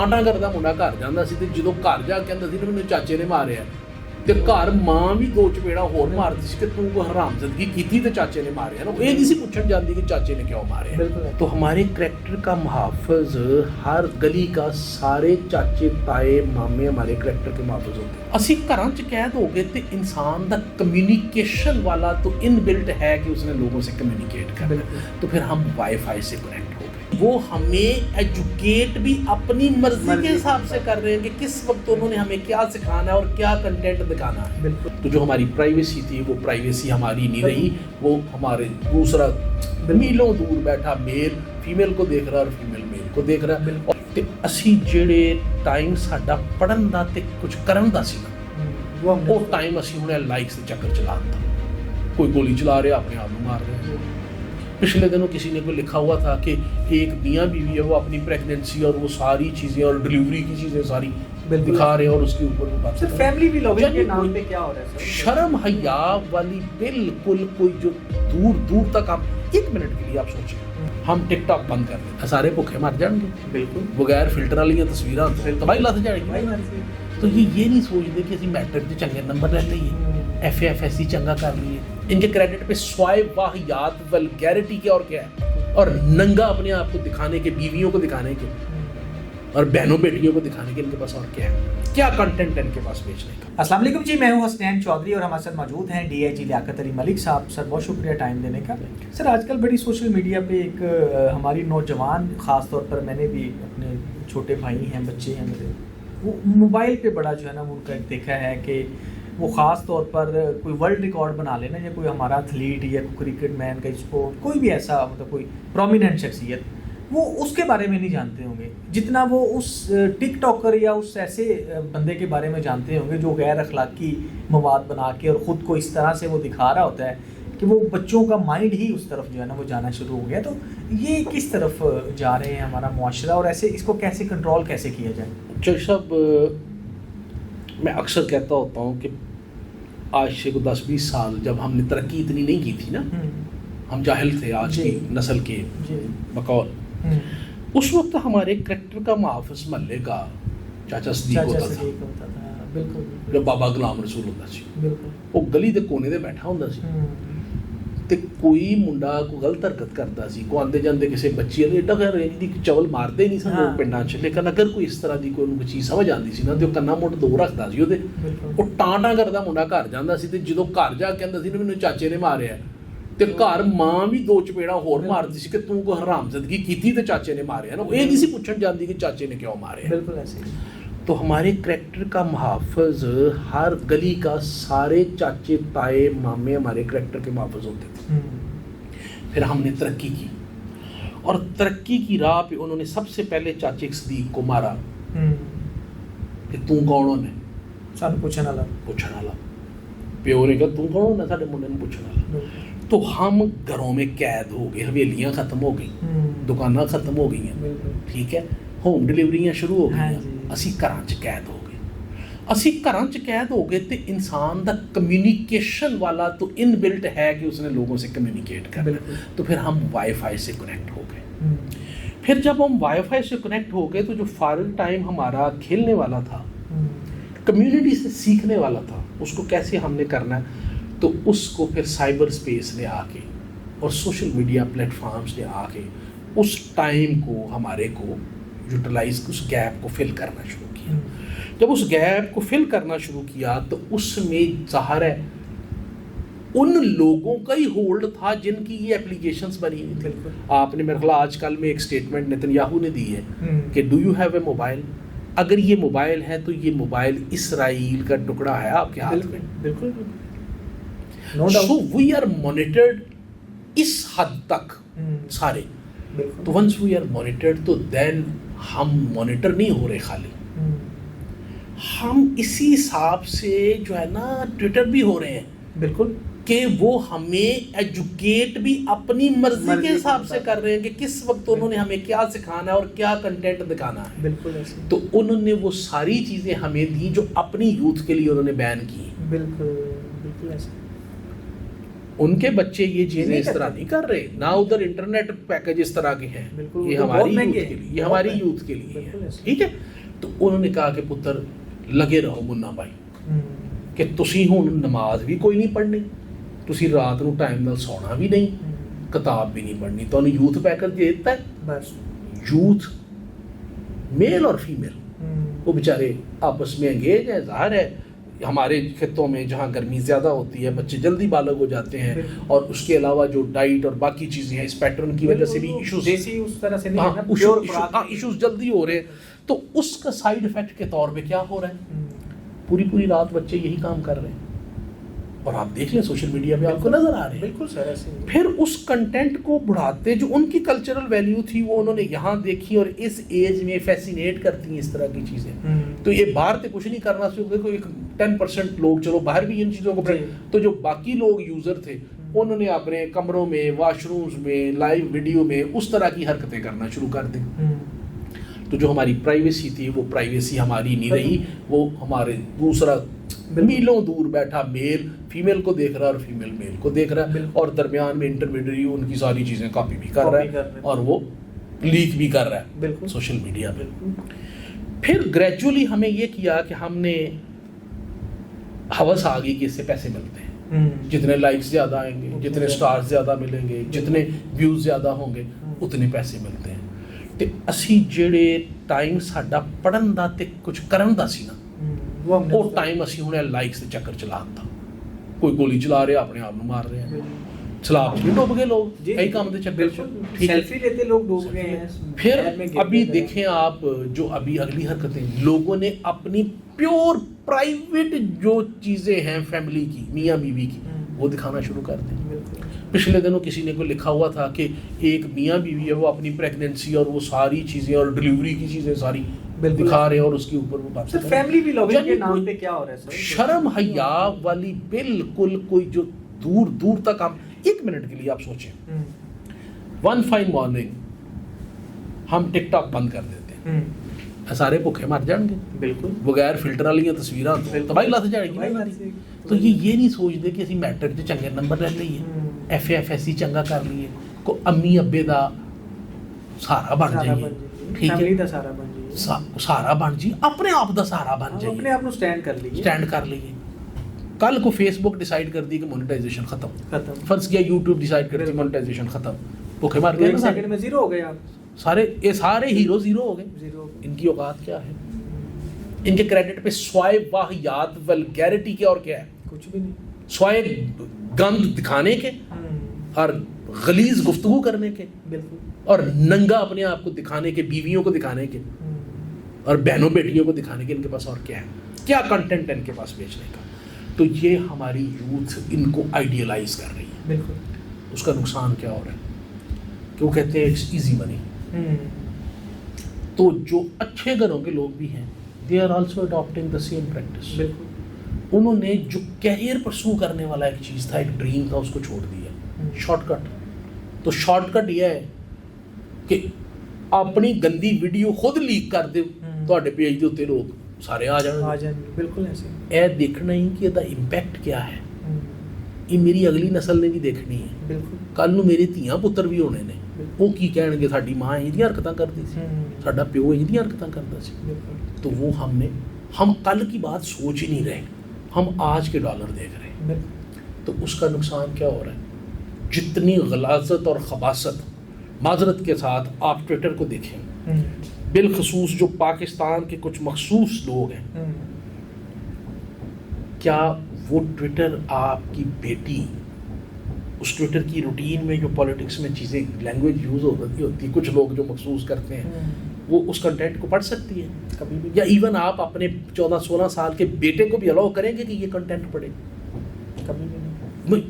ਟਾਂਟਾ ਕਰਦਾ ਮੁੰਡਾ ਘਰ ਜਾਂਦਾ ਸੀ, ਤੇ ਜਦੋਂ ਘਰ ਜਾ ਕੇ ਕਹਿੰਦਾ ਸੀ ਨਾ ਮੈਨੂੰ ਚਾਚੇ ਨੇ ਮਾਰਿਆ, ਤੇ ਘਰ ਮਾਂ ਵੀ ਦੋ ਚਪੇੜਾ ਹੋਰ ਮਾਰਦੀ ਸੀ ਕਿ ਤੂੰ ਕੋਈ ਹਰਾਮਜ਼ਦਗੀ ਕੀਤੀ ਤੇ ਚਾਚੇ ਨੇ ਮਾਰਿਆ ਨਾ। ਇਹ ਨਹੀਂ ਸੀ ਪੁੱਛਣ ਜਾਂਦੀ ਕਿ ਚਾਚੇ ने क्यों मारे। तो हमारे करैक्टर का मुहाफ़िज़ हर गली का सारे चाचे ताए मामे हमारे करैक्टर के मुहाफ़िज़ होते हैं। ਅਸੀਂ ਘਰਾਂ 'ਚ कैद हो गए तो इंसान का कम्युनिकेशन वाला तो इनबिल्ट है कि उसने लोगों से कम्युनिकेट करना, तो फिर हम वाईफाई से कनेक्ट हो गए। वो हमें एजुकेट भी अपनी मर्जी के हिसाब से कर रहे हैं कि किस वक्त उन्होंने हमें क्या सिखाना है और क्या कंटेंट दिखाना है। तो जो हमारी प्राइवेसी थी वो प्राइवेसी हमारी नहीं रही, वो हमारे दूसरा मीलों दूर बैठा मेल फीमेल को देख रहा और फीमेल मेल को देख रहा। और ਤੇ ਅਸੀਂ ਜਿਹੜੇ ਟਾਈਮ ਸਾਡਾ ਪੜ੍ਹਨ ਦਾ ਤੇ ਕੁਝ ਕਰਨ ਦਾ ਸੀ ਨਾ, ਉਹ ਟਾਈਮ ਅਸੀਂ ਹੁਣ ਲਾਈਕਸ ਦੇ ਚੱਕਰ ਚਲਾ ਦਿੱਤਾ। कोई गोली चला रहा अपने आप में मार रहे हैं। पिछले दिनों किसी ने कोई लिखा हुआ था कि एक मियाँ बीवी है वो अपनी प्रेगनेंसी और वो सारी चीज़ें और डिलीवरी की चीज़ें सारी दिखा रहे हैं और उसके ऊपर वो बात सिर्फ फैमिली भी लॉगिंग के नाम पे क्या हो रहा है। शर्म हया वाली बिल्कुल कोई जो दूर दूर तक आप एक मिनट के लिए आप सोचिए हम टिकटॉक बंद कर दें सारे भुखे मर जाएंगे बिल्कुल बगैर फिल्टर वाली तस्वीरें तबाही लग जाएगी। तो ये नहीं सोचते कि असी मैट्रिक के चंगे नंबर ले लीए FAFSC चंगा कर लिए, इनके क्रेडिट पे स्वाइप वाहियात वल्गैरिटी के और क्या है, और नंगा अपने आप को दिखाने के, बीवियों को दिखाने के और बहनों बेटियों को दिखाने के इनके पास और क्या है, क्या कंटेंट है इनके पास बेचने का। अस्सलाम वालेकुम जी, मैं हूं हसनैन चौधरी और हमारे साथ मौजूद हैं DIG लियाकत अली मलिक साहब। सर बहुत शुक्रिया टाइम देने का। सर आजकल बड़ी सोशल मीडिया पे एक हमारी नौजवान ख़ास तौर पर, मैंने भी अपने छोटे भाई हैं, बच्चे हैं मेरे, वो मोबाइल पे बड़ा जो है ना उनका देखा है कि वो ख़ास तौर पर कोई वर्ल्ड रिकॉर्ड बना लेना, या कोई हमारा एथलीट या कोई क्रिकेट मैन का स्पोर्ट कोई भी ऐसा मतलब कोई प्रोमिनेंट शख्सियत, वो उसके बारे में नहीं जानते होंगे जितना वो उस टिक टॉकर या उस ऐसे बंदे के बारे में जानते होंगे जो गैर अखलाकी मवाद बना के और ख़ुद को इस तरह से वो दिखा रहा होता है कि वो बच्चों का माइंड ही उस तरफ जो है ना वो जाना शुरू हो गया। तो ये किस तरफ जा रहे हैं हमारा मुआशरा, और ऐसे इसको कैसे कंट्रोल कैसे किया जाए। जज साहब, मैं अक्सर कहता होता हूँ कि आज से 10-20 साल जब हमने तरक्की इतनी नहीं की थी ना, हम जाहिल थे आज की नस्ल के बकौल, उस वक्त हमारे करैक्टर का मुहाफ़िज़ महल्ले का चाचा सदीक होता था, जब बाबा गुलाम रसूल होता सी, वो गली के कोने से बैठा होता सी, ਤੇ ਕੋਈ ਮੁੰਡਾ ਕੋਈ ਗਲਤ ਹਰਕਤ ਕਰਦਾ ਸੀ, ਕੋ ਆਂਦੇ ਜਾਂਦੇ ਕਿਸੇ ਬੱਚੀ ਨੂੰ ਏਡਾ ਰੇਂਜ ਦੀ ਚਵਲ ਮਾਰਦੇ ਨਹੀਂ ਸਨ ਲੋਕ ਪਿੰਡਾਂ 'ਚ, ਲੇਕਿਨ ਅਗਰ ਕੋਈ ਇਸ ਤਰ੍ਹਾਂ ਦੀ ਕੋਈ ਚੀਜ਼ ਸਮਝ ਆਉਂਦੀ ਸੀ ਨਾ ਤੇ ਉਹ ਕੰਨਾਂ ਮੁੱਢ ਦੋ ਰੱਖਦਾ ਸੀ ਉਹਦੇ, ਉਹ ਟਾਂਟਾ ਕਰਦਾ ਮੁੰਡਾ ਘਰ ਜਾਂਦਾ ਸੀ, ਤੇ ਜਦੋਂ ਘਰ ਜਾ ਕੇ ਕਹਿੰਦਾ ਸੀ ਨਾ ਮੈਨੂੰ ਚਾਚੇ ਨੇ ਮਾਰਿਆ, ਤੇ ਘਰ ਮਾਂ ਵੀ ਦੋ ਚਪੇੜਾ ਹੋਰ ਮਾਰਦੀ ਸੀ ਕਿ ਤੂੰ ਕੋਈ ਹਰਾਮਜ਼ਦਗੀ ਕੀਤੀ ਤੇ ਚਾਚੇ ਨੇ ਮਾਰਿਆ ਨਾ। ਇਹ ਨਹੀਂ ਸੀ ਪੁੱਛਣ ਜਾਂਦੀ ਕਿ ਚਾਚੇ ਨੇ ਕਿਉਂ ਮਾਰਿਆ। ਬਿਲਕੁਲ ਐਸੇ। तो हमारे करैक्टर का मुहाफ़िज़ हर गली का सारे चाचे ताए मामे हमारे करैक्टर के मुहाफ़िज़ होते थे। फिर हमने तरक्की की, और तरक्की की राह पे उन्होंने सबसे पहले चाचे सदीक को मारा कि तू कौन होने सानू पूछने वाला, प्यो ने कहा तू कौन होना साडे मुंडे नूं पुछण वाला। तो हम घरों में कैद हो गए, हवेलियाँ ख़त्म हो गई, दुकानां ख़त्म हो गई हैं, ठीक है, होम डिलीवरियाँ शुरू हो गई, ਅਸੀਂ ਘਰਾਂ 'ਚ ਕੈਦ ਹੋ ਗਏ। ਅਸੀਂ ਘਰਾਂ 'ਚ ਕੈਦ ਹੋ गए तो इंसान का कम्युनिकेशन वाला तो इनबिल्ट है कि उसने लोगों से कम्युनिकेट करना, तो फिर हम वाईफाई से कनेक्ट हो गए। फिर जब हम वाईफाई से कनेक्ट हो गए तो जो फारिग टाइम हमारा खेलने वाला था, कम्युनिटी से सीखने वाला था, उसको कैसे हमने करना है, तो उसको फिर साइबर स्पेस ने आके और सोशल मीडिया प्लेटफॉर्म्स ने आके उस टाइम को हमारे को यूटिलाइज, उस गैप को फिल करना शुरू किया। जब उस गैप को फिल करना शुरू किया तो उसमें ज़ाहिर है उन लोगों का ही होल्ड था जिनकी ये एप्लीकेशंस बनी हुई थी। आपने मेरे ख्याल आजकल में एक स्टेटमेंट नेतन्याहू ने दी है कि do you have a mobile, अगर ये मोबाइल है तो ये मोबाइल इसराइल का टुकड़ा है आपके हाथ में। बिल्कुल। सो वी आर मॉनिटर्ड इस हद तक सारे, तो वंस वी आर मॉनिटर्ड तो देन हम मॉनिटर नहीं हो रहे खाली, हम इसी हिसाब से जो है ना ट्विटर भी हो रहे हैं। बिल्कुल, कि वो हमें एजुकेट भी अपनी मर्जी के हिसाब से कर रहे हैं कि किस वक्त उन्होंने हमें क्या सिखाना है और क्या कंटेंट दिखाना है। बिल्कुल ऐसे। तो उन्होंने वो सारी चीज़ें हमें दी जो अपनी यूथ के लिए उन्होंने बैन की। बिल्कुल बिल्कुल ऐसे। ان کے بچے یہ چیزیں اس طرح نہیں کر رہے، نہ ادھر انٹرنیٹ پیکج اس طرح کے ہیں، یہ ہماری یوتھ کے لیے، یہ ہماری یوتھ کے لیے ہے، ٹھیک ہے. تو انہوں نے کہا کہ پتر لگے رہو منا بھائی کہ تسی ہن نماز بھی کوئی نہیں پڑھنی، تسی رات نو ٹائم نال سونا بھی نہیں، کتاب بھی نہیں پڑھنی، تو انہیں یوتھ پیکج دے دیتا ہے. بس یوتھ میل اور فیمیل وہ بیچارے آپس میں انگیج ہیں. ظاہر ہے ہمارے خطوں میں جہاں گرمی زیادہ ہوتی ہے بچے جلدی بالغ ہو جاتے ہیں، اور اس کے علاوہ جو ڈائٹ اور باقی چیزیں ہیں اس پیٹرن کی وجہ سے بھی ایشوز جلدی ہو رہے ہیں. تو اس کا سائیڈ افیکٹ کے طور پہ کیا ہو رہا ہے، پوری رات بچے یہی کام کر رہے ہیں، اور آپ دیکھ لیں سوشل میڈیا پہ آپ کو نظر آ رہے ہیں. بالکل سر ایسے پھر اس کنٹینٹ کو بڑھاتے جو ان کی کلچرل ویلیو تھی وہ انہوں نے یہاں دیکھی، اور اس ایج میں فیسینیٹ کرتی ہیں اس طرح کی چیزیں. تو یہ باہر سے کچھ نہیں کرنا چاہیے، کوئی 10% لوگ چلو باہر بھی ان چیزوں کو، تو جو باقی لوگ یوزر تھے انہوں نے اپنے کمروں میں، واش رومز میں، لائیو ویڈیو میں اس طرح کی حرکتیں کرنا شروع کر دیں. تو جو ہماری پرائیویسی تھی وہ پرائیویسی ہماری نہیں رہی، وہ ہمارے دوسرا میلوں دور بیٹھا میل فیمیل کو دیکھ رہا ہے اور فیمیل میل کو دیکھ رہا ہے، اور درمیان میں انٹرمیڈیری ان کی ساری چیزیں کاپی بھی کر رہا ہے اور وہ لیک بھی کر رہا ہے سوشل میڈیا پہ. پھر گریجولی ہمیں یہ کیا کہ ہم نے ہوس آ گئی کہ اس سے پیسے ملتے ہیں، جتنے لائکس زیادہ آئیں گے، جتنے سٹارز زیادہ ملیں گے، جتنے ویوز زیادہ ہوں گے اتنے پیسے ملتے ہیں. ਤੇ ਅਸੀਂ ਜਿਹੜੇ ਟਾਈਮ ਸਾਡਾ ਪੜਨ ਦਾ ਤੇ ਕੁਝ ਕਰਨ ਦਾ ਸੀ ਨਾ ਉਹ ਟਾਈਮ ਅਸੀਂ ਹੁਣ ਲਾਈਕਸ ਦੇ ਚੱਕਰ ਚ ਲਾ ਦਿੱਤਾ. ਕੋਈ ਗੋਲੀ ਚਲਾ ਰਿਹਾ ਆਪਣੇ ਆਪ ਨੂੰ ਮਾਰ ਰਿਹਾ, ਸਲਾਬ ਚ ਡੁੱਬ ਗਏ ਲੋग यही काम ਦੇ ਚੱਕਰ ਚ, सेल्फी लेते लोग डूब गए हैं. پھر ابھی دیکھیں آپ جو ابھی اگلی حرکتیں لوگوں نے اپنی پیور پرائیویٹ جو چیزیں ہیں فیملی کی، میاں بیوی کی، وہ دکھانا شروع کر دیں. پچھلے دنوں کسی نے کوئی لکھا ہوا تھا کہ ایک میاں بیوی ہے وہ اپنی پریگننسی اور وہ ساری چیزیں اور ڈلیوری کی چیزیں ساری دکھا رہے ہیں، اور اس کے اوپر وہ بات سر فیملی بھی لوگوں کے نام پہ کیا ہو رہا ہے سر، شرم حیا والی بالکل کوئی جو دور دور تک. ہم ایک منٹ کے لیے آپ سوچیں، ون فائن مارننگ ہم ٹک ٹاک بند کر دیتے ہیں، سارے بھوکے مر جان گے بالکل بغیر فلٹر والی تصویراں تباہی لت جائے گی. تو یہ نہیں سوچتے کہ اسی میٹرک چ چنگے نمبر لے لیے، FAFSC چنگا کر لیے، کو امی ابے دا سہارا بن جائیے، ٹھیک ہے سہارا بن جی، اپنے آپ دا سہارا بن جائیے، اپنے آپ سٹینڈ کر لیے. کل کو فیس بک ڈیسائیڈ کر دی کہ مونیٹائزیشن ختم، فرض کیا یوٹیوب ڈیسائیڈ کرتی مونیٹائزیشن ختم، بھوکے مار گئے، 1 سیکنڈ میں زیرو ہو گئے آپ سارے، یہ سارے ہیرو زیرو ہو گئے. ان کی اوقات کیا ہے، ان کے کریڈٹ پہ سوائے واہیات ولگیرٹی کے اور کیا ہے، کچھ بھی نہیں، سوائے گند دکھانے کے اور غلیظ گفتگو کرنے کے اور ننگا اپنے آپ کو دکھانے کے، بیویوں کو دکھانے کے اور بہنوں بیٹیوں کو دکھانے کے، ان کے پاس اور کیا ہے، کیا کنٹینٹ ہے ان کے پاس بیچنے کا. تو یہ ہماری یوتھ ان کو آئیڈیلائز کر رہی ہے. اس کا نقصان کیا ہو رہا ہے کہ وہ کہتے ہیں اٹس ایزی منی. تو جو اچھے گھروں کے لوگ بھی ہیں they are also adapting the same practice. انہوں نے جو کیریئر پرسو کرنے والا ایک چیز تھا، ایک ڈریم تھا، اس کو چھوڑ دیا شارٹ کٹ. تو شارٹ کٹ یہ ہے کہ اپنی گندی ویڈیو خود لیک کر دے تواڈے پیج دے اوتے، لوگ سارے آ جان. بالکل ایسے اے دیکھنا ہی کہ دا امپیکٹ کیا ہے، یہ میری اگلی نسل نے بھی دیکھنی ہے، کل نو میرے دھیاں پتر بھی ہونے نے، وہ کی کہن گے ساڈی ماں یہ حرکتاں کرتی سی، ساڈا پیو یہ حرکتاں کرتا سی. تو وہ ہم کل کی بات سوچ ہی نہیں رہے، ہم آج کے ڈالر دیکھ رہے ہیں. تو اس کا نقصان کیا ہو رہا ہے، جتنی غلاظت اور خباثت، معذرت کے ساتھ آپ ٹویٹر کو دیکھیں، بالخصوص جو پاکستان کے کچھ مخصوص لوگ ہیں، کیا وہ ٹویٹر آپ کی بیٹی اس ٹویٹر کی روٹین میں جو پولیٹکس میں چیزیں لینگویج یوز ہوتی ہے، کچھ لوگ جو مخصوص کرتے ہیں، وہ اس کنٹینٹ کو پڑھ سکتی ہے کبھی بھی؟ یا ایون آپ اپنے 14-16 سال کے بیٹے کو بھی الاؤ کریں گے کہ یہ کنٹینٹ پڑھے؟ کبھی بھی نہیں.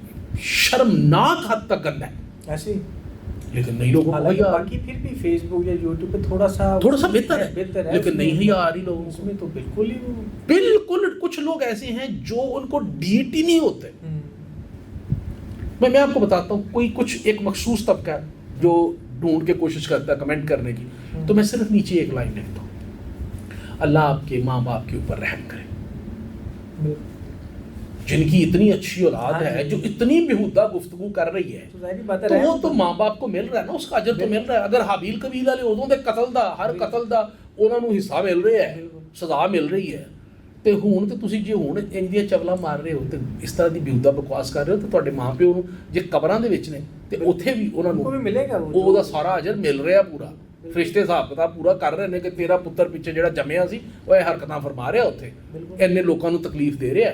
شرمناک حد تک گندا ہے ایسے. لیکن نہیں لوگوں کو باقی پھر بھی فیس بک یا یوٹیوب پہ تھوڑا سا بہتر ہے، لیکن نہیں آ رہی لوگوں اس میں تو بالکل کچھ لوگ ایسے ہیں جو ان کو ڈیٹ ہی نہیں ہوتے. میں آپ کو بتاتا ہوں، کوئی کچھ ایک مخصوص طبقہ ہے جو ڈھونڈ کے کوشش کرتا ہے کمنٹ کرنے کی، تو میں صرف نیچے ایک لائن لکھتا ہوں، اللہ آپ کے ماں باپ کے اوپر رحم کرے. جن کی اتنی اچھی اولاد ہاں ہے جی. جو اتنی بیہودہ گفتگو کر رہی ہے تو ظاہری بات ہے تو وہ رحم تو ماں باپ کو مل رہا ہے نا, اس کا اجر تو مل رہا ہے. اگر حابیل قبیل والے ادوں دے قتل دا ہر قتل دا ਉਹਨਾਂ ਨੂੰ ਹਿੱਸਾ ਮਿਲ ਰਿਹਾ ਹੈ, ਸਜ਼ਾ ਮਿਲ ਰਹੀ ਹੈ. ਤੇ ਹੁਣ ਤੇ ਤੁਸੀਂ ਜੇ ਹੁਣ ਇੰਜ ਦੀਆਂ ਚਵਲਾਂ ਮਾਰ ਰਹੇ ਹੋ ਤੇ ਇਸ ਤਰ੍ਹਾਂ ਦੀ ਬਿਹੂਦਾ ਬਕਵਾਸ ਕਰ ਰਹੇ ਹੋ ਤੇ ਤੁਹਾਡੇ ਮਾਪਿਓ ਨੂੰ ਜੇ ਕਬਰਾਂ ਦੇ ਵਿੱਚ ਨੇ ਤੇ ਉੱਥੇ ਵੀ ਉਹਨਾਂ ਨੂੰ ਵੀ ਮਿਲੇਗਾ ਉਹਦਾ ਸਾਰਾ ਅਜਰ ਮਿਲ ਰਿਹਾ ਪੂਰਾ. ਫਰਿਸ਼ਤੇ ਹਿਸਾਬ ਕਿਤਾਬ ਪੂਰਾ ਕਰ ਰਹੇ ਨੇ ਕਿ ਤੇਰਾ ਪੁੱਤਰ ਪਿੱਛੇ ਜਿਹੜਾ ਜੰਮਿਆ ਸੀ ਉਹ ਇਹ ਹਰਕਤਾਂ ਫਰਮਾ ਰਿਹਾ ਉੱਥੇ, ਇੰਨੇ ਲੋਕਾਂ ਨੂੰ ਤਕਲੀਫ ਦੇ ਰਿਹਾ,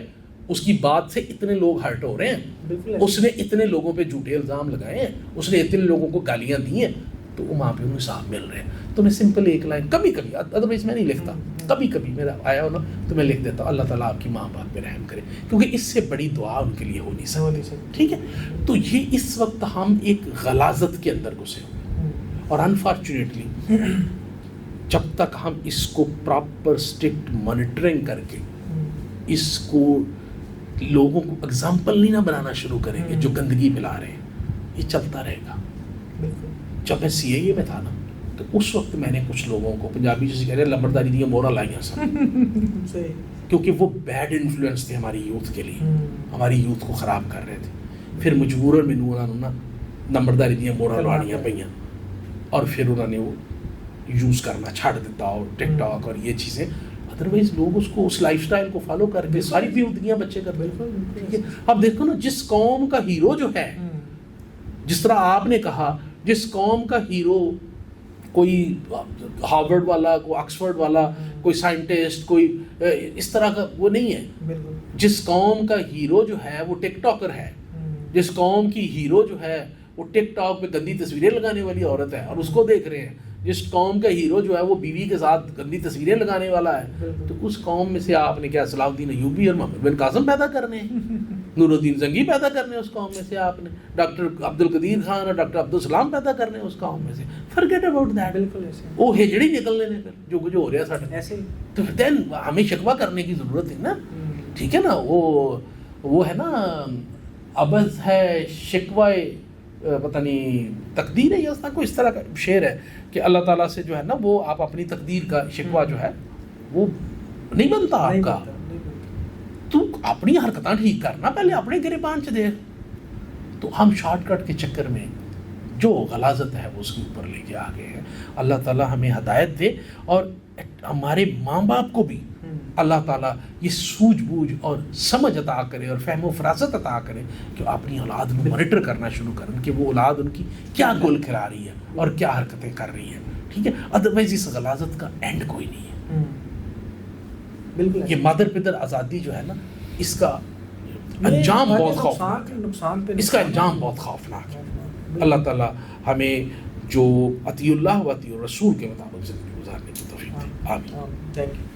उसकी बात से इतने लोग हर्ट हो रहे हैं, उसने इतने लोगों पे झूठे इल्ज़ाम लगाए हैं, उसने इतने लोगों को गालियाँ दी हैं, तो वो माँ पे उन्हें साफ मिल रहे हैं. तो मैं सिंपल एक लाइन कभी कभी, अदरवाइज मैं नहीं लिखता, कभी कभी मेरा आया हो ना तो मैं लिख देता हूँ अल्लाह ताला आपकी माँ बाप पे रहम करे, क्योंकि इससे बड़ी दुआ उनके लिए हो नहीं सकती. ठीक है, तो ये इस वक्त हम एक गलाजत के अंदर घुसे हुए, और अनफॉर्चुनेटली जब तक हम इसको प्रॉपर स्ट्रिक्ट मॉनिटरिंग करके इसको लोगों को एग्जाम्पल नहीं ना बनाना शुरू करेंगे जो गंदगी फैला रहे हैं, ये चलता रहेगा. जब मैं CIA में था ना तो उस वक्त मैंने कुछ लोगों को, पंजाबी जिसे कह रहे हैं लंबरदारी दी मोहरा लाइयां सब, क्योंकि वो बैड इन्फ्लुएंस थे हमारी यूथ के लिए, हमारी यूथ को ख़राब कर रहे थे. फिर मजबूरन मैनू उन्होंने ना नंबरदारी दी मोहरा लानियां पईयां, और फिर उन्होंने वो यूज़ करना छाड़ देता, और टिकटॉक और ये चीज़ें. अदरवाइज लोग उसको उस लाइफस्टाइल को फॉलो करके सारी बेहूदगियाँ बच्चे करते हैं. ठीक है, अब देखो ना जिस कौम का हीरो जो है, जिस तरह आपने कहा जिस कौम का हीरो कोई हार्वर्ड वाला, कोई ऑक्सफोर्ड वाला, कोई साइंटिस्ट, कोई इस तरह का वो नहीं है. जिस कौम का हीरो जो है वो टिकटॉकर है, जिस कौम की हीरो जो है वो टिकटॉक पे गंदी तस्वीरें लगाने वाली औरत है और उसको देख रहे हैं, जिस कौम का हीरो जो है वो बीवी के साथ गंदी तस्वीरें लगाने वाला है, तो उस कौम में से आपने क्या सलाहुद्दीन अय्यूबी और मोहम्मद बिन कासिम पैदा करने हैं, नूरुद्दीन जंगी पैदा करने हैं उस कौम में से, आपने डॉक्टर अब्दुल कदीर खान और डॉक्टर अब्दुल सलाम पैदा करने हैं उस कौम में से. Forget about that. बिल्कुल ऐसे वो हिजड़ी निकलने ने फिर जो कुछ हो रहा है साढ़े ऐसे ही. तो देन हमें शिकवा करने की ज़रूरत है ना. ठीक है ना, वो है ना अबस है शिकवाए पता नहीं तकदीर है या कोई इस तरह का शेर है कि अल्लाह ताला से जो है ना वो आप अपनी तकदीर का शिकवा जो है वो नहीं बनता आपका. तू अपनी हरकतां ठीक करना, पहले अपने गिरेबान च देख. तो हम शॉर्टकट के चक्कर में जो गलाजत है वो उसके ऊपर लेके आ गए हैं. अल्लाह ताला हमें हदायत दे और हमारे माँ बाप को भी अल्लाह ताला ये सूझबूझ और समझ अता करे और फहम फरासत अता करे कि अपनी औलाद को मॉनिटर करना शुरू करें कि वो औलाद उनकी क्या गुल खिला रही है और क्या हरकतें कर रही है. ठीक है, अदरवाइज इस गलाजत का एंड कोई नहीं है. बिल्कुल ये मदर पिदर आज़ादी जो है ना इसका अंजाम बहुत खौफनाक है, नुकसान पे इसका अंजाम बहुत खौफनाक है. अल्लाह ताला हमें जो अतीउल्लाह व अतीउर रसूल के मुताबिक ज़िंदगी गुजारने की तौफीक दे. आमीन. Thank you.